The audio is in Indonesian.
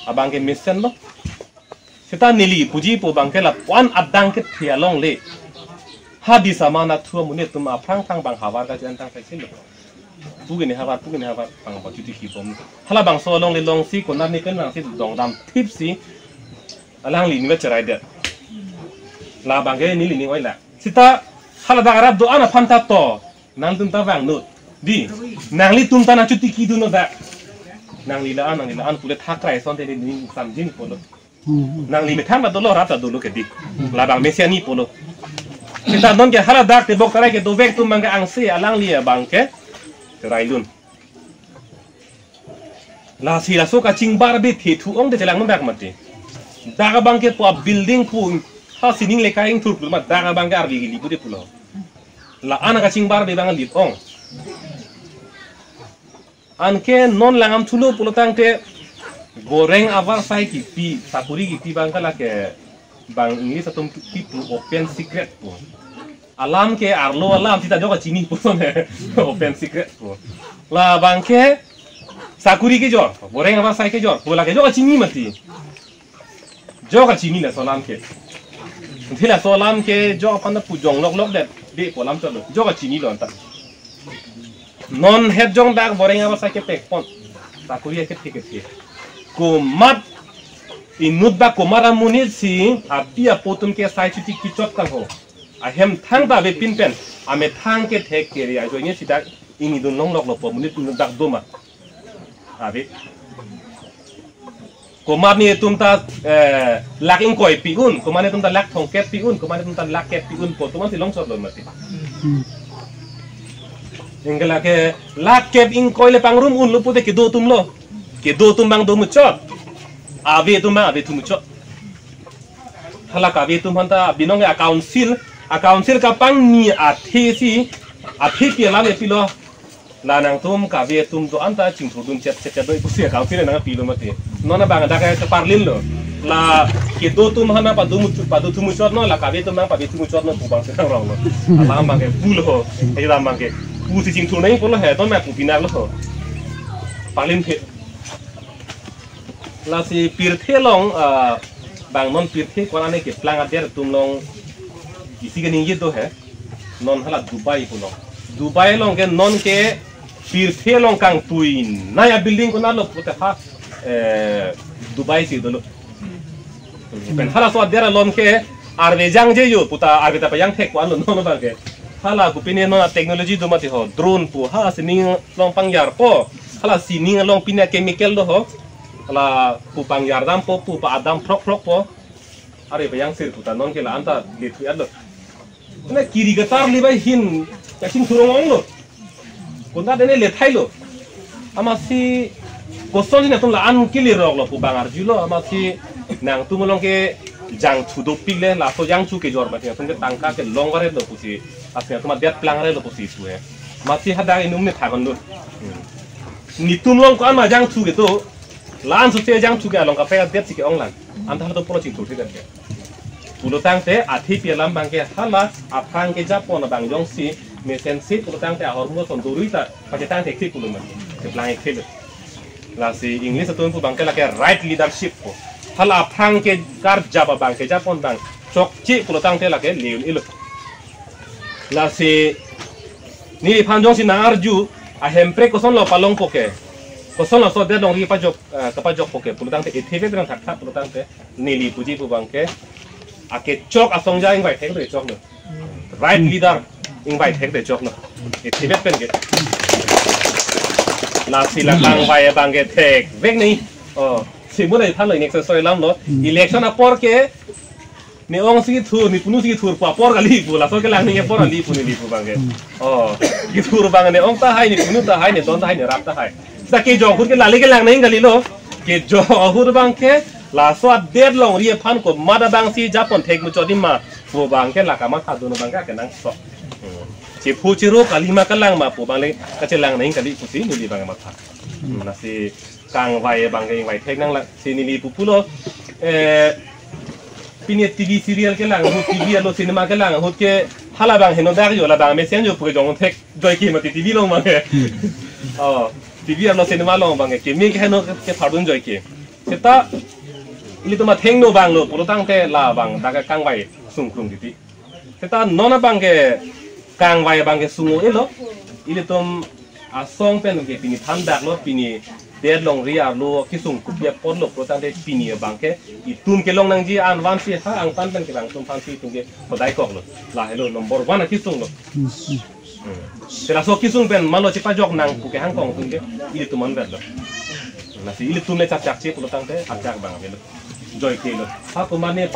abang ke mission lo kita nili puji po bang ke la wan adang ke thia long le ha di sama na thua munit tum aprang tang bang hawar ka jan tang sai sin lo pugini hawar bang ba cuti ki pom hala bang so long le long si ko na ni kan bang si dong dam tip si alang li ni ba charai de la bang ke ni li ni oi la sita hala da arab do ana phanta to nang tum ta bang no di nang li tum ta na cuti ki du no da nang li la an pule thakrai son te ni sam jin polo nang li me thang ba do lo rata do lo ke di la bang mesia ni polo kita non ke hala dak te bok tarai ke do vek tum bang ke ang se alang li bang ke railun la si la so ka ching bar be the thu ong de chelang no bak mate daga bang ke po building pu ha sining le kaing thur ma daga bang ke arli li bude pulo la ana ka ching bar be bang li ong an ke non langam thulo pulo tang te goreng avar sai ki pi sakuri ki pi bang kala ke bang english atom ki pu open secret pu alam ke arlo alam kita joka chini pu ne open secret pu la bang ke sakuri ke jor goreng avar sai ke jor bola ke joka chini mati joka chini la solam ke thila solam ke joka panda pu jong lok de polam chalo joka chini lo anta non head jong dak goreng avar sai ke pek pon sakuri ke thike thike ko mat inut ba ko mara munil si apia potum ke sai chuti kichot ka ho ahem thang ba be pin pen ame thang ke thek ke ri ajo ni sida ini dun long lok po munit tun dak doma abe ko mar ni tum ta lak in koi pi un ko mane tum ta lak thong ke pi un ko mane tum ta lak ke pi un po tum si long chot lo mati ingala ke lak ke in koi le pangrum un lu pu de ke do tum lo ke do tum bang do mu chot ave tum bang ave tum chot hala ka ave tum hanta binong ya council ka pang ni a the si a the pi la le pi lo la nang tum ka ave tum do anta ching thu dun chet do ku se council na pi lo mate no na bang da ka parlin lo la ke do tum hana pa do tum chot no la ka ave tum bang pa ave tum chot no pu bang se rong lo ala bang ke pu lo e da bang ke pu si ching thu nei po lo he to ma pu pinak lo parlin phe la si pirthe long bang non pirthe ko ane ke plang ader tum long isi ke ning ye do hai non hala dubai long ke non ke pirthe long kang tuin naya building ko na lo puta ha dubai si do lo pen hala so ader long ke arve jang je yo puta arve ta payang thek ko an lo non ba ke hala ku pine no technology do mate ho drone pu ha sining long pangyar po hala sining long pina chemical do ho ala pupang yardam po pupa adam prok po are bayang sir puta non ke la anta litu alo na kiri gatar li bai hin kasing turong lo kunda dene le thailo amasi koson ni tum la an kili rok lo pupang arjulo amasi nang tumolong ke jang thudo pile la so jang chu ke jor ba ke tum ke tangka ke longware lo pusi asya tuma det plangare lo pusi tu he masi hada inum ne thagon lo ni tumlong ko ama jang chu ke to lan su te jang chu ga long ka pe det si ke ong lan an ta to pro chi thu thi de pulo tang te athi pi lam bang ke hala aphang ke japon bang jong si me sen si pulo tang te hormo son durui ta pa ke tang te thi pulo ma ke plan ke la si english to pu bang ke la ke right leadership ko hala aphang ke kar jaba bang ke japon bang chok chi pulo tang te la ke leun ilu la si ni phan jong si na arju a hempre ko son lo palong po ke ko son so de dong ri pa jok poke pulo tang te ethebe drang thak pulo tang te nili puji pu bang ke ake chok asong ja invite thek de chok no right leader invite thek de chok no ethebe pen ke la si la bang bang ke thek vek ni si mu dai than lo next so lam lo election a por ke ni ong si thu ni punu si thu pa por gali pu la so ke lang ni por ali pu ni li pu bang ke ki thu bang ne ong ta hai ni punu ta hai ni don ta hai ni rap ta hai sa ke jo khur ke lali ke lang nei gali lo ke jo hur bang ke la so der long ri phan ko ma da bang si japon thek mu chodi ma pu bang ke la ka ma tha do no bang ka ke nang so chi phu chi ro kali ma ka lang ma pu bang le ka che lang nei kali pu si ni li bang ma tha na si kang vai bang ke vai thek nang la si ni li pu pu lo pini TV serial ke lang TV lo cinema ke lang hot ke hala bang heno dar yo la bang me sen yo pu jong thek doi ki ma TV lo ma ke TV lo cinema lo bang ke mi ke heno ke thadun joi ke kita ini tuh mah no bang lo pulutang te la bang daga kang bai sungkrung diti kita nona bang ke kang bai bang ke sungu elo ini tuh asong pen ke pini thandak lo pini dead long ria lo kisung kupia pon lo pulutang te pini bang ke itum ke long nang ji an wan si ha ang pan pen ke bang tum pan si tung ke podai kok lo la hello nomor 1 kisung lo Terasa kisung pen malo cepat jok nang puke hangkong tung ke ini tuh man lo nasi ini tuh ne cak cak sih pulutang te acak bang lo joy ke lo apa mana